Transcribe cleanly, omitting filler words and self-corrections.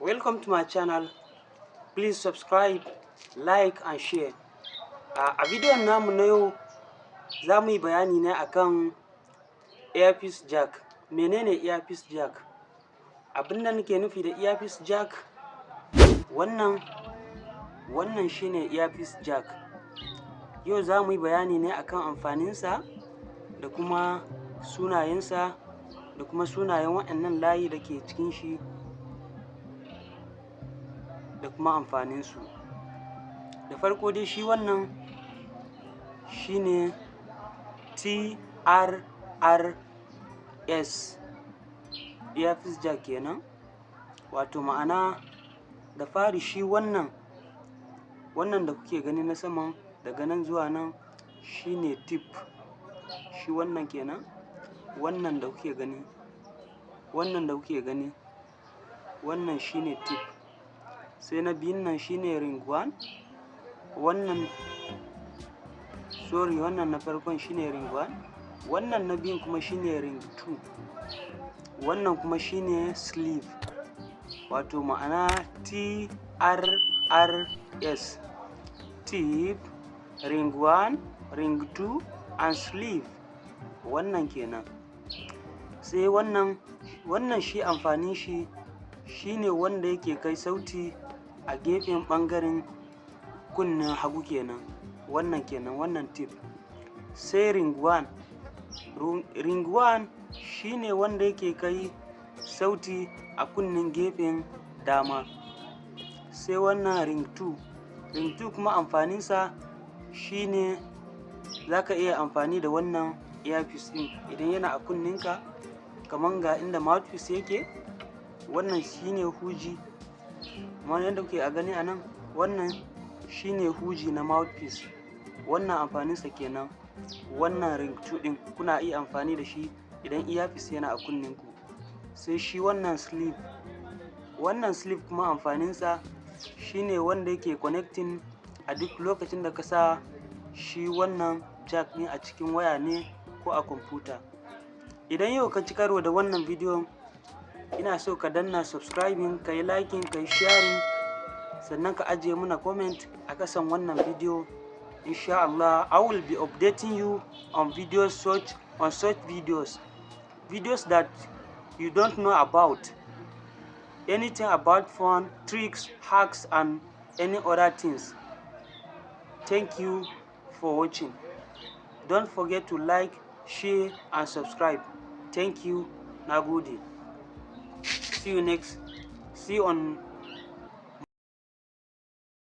Welcome to my channel. Please subscribe, like and share. A bidiyon namu na yau za mu yi bayani ne akan earpiece jack. Menene earpiece jack? Abin da nake nufi da earpiece jack, wannan shine earpiece jack. Yau za mu yi bayani ne akan amfaninsa da kuma sunayensa da kuma sunayen waɗannan layi da ke cikin shi da kuma amfaninsu. Da farko dai shi wannan shine TRRS earpiece jack kenan, wato ma'ana da fari shi wannan da kuke gani na saman daga nan zuwa nan shine tip, shi wannan kenan, wannan da kuke gani wannan shine tip. Sai na biyun nan shine ring 1, wannan na farkon shine ring 1, wannan na biyun kuma shine ring 2, wannan kuma shine sleeve, wato ma'ana TRRS, tip, ring 1, ring 2 and sleeve, wannan kenan. Sai wannan shi amfanin shi shine wanda yake kai sauti a gefen ɓangaren kunnen hagu kenan, wannan tip. Sai ring 1 shine wanda yake kai sauti a kunnen gefen dama. Sai wannan ring 2 kuma amfaninsa shine zaka iya amfani da wannan earpiece din idan yana a kunninka, kaman ga inda mouthpiece yake, wannan shine huji, kamar yadda kuke a gani a nan, wannan shine huji na mouthpiece, wannan amfaninsa kenan. Wannan ring 2 din kuna iya amfani da shi idan earpiece yana a kunninku. Sai shi wannan sleeve kuma amfaninsa shine wanda yake connecting a duk lokacin da ka sa shi wannan jack ne a cikin waya ne ko a kwamfuta. Idan yau ka ci karo da wannan bidiyon, ina so ka danna subscribing, ka yi liking, ka yi sharing, sannan ka ajiye muna comment a kasan wannan bidiyo. Insha Allah, I will be updating you on such videos that you don't know about, anything about phone tricks, hacks and any other things. Thank you for watching. Don't forget to like, share and subscribe. Thank you. Nagode. See you on